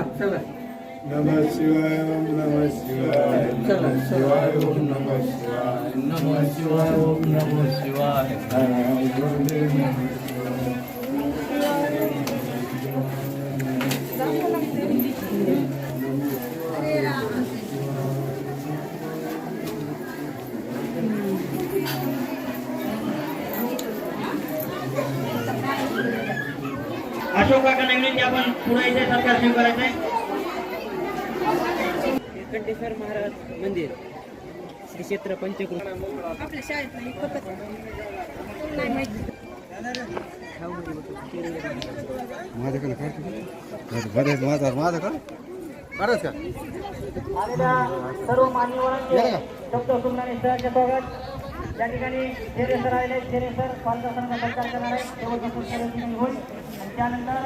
नमः शिवाय ओम नमः शिवाय नमः शिवाय ओम नमः शिवाय नमः शिवाय ओम नमः शिवाय अशोक काका नवीन आपण पुढे इथे सरकार सुरू करायचंय. कंटेश्वर महाराज मंदिर श्री क्षेत्र पंचकृत आपल्या शाळेत नाही फक्त नाही माहिती माझ्याकडे माझ्याकडे काढच का सर्व मान्यवरांचे डॉक्टर सुमनाने सरांचे स्वागत. या ठिकाणी थेरे सर आलेले थेरे सर पालकांना सत्कार करणार आहे. होईल आणि त्यानंतर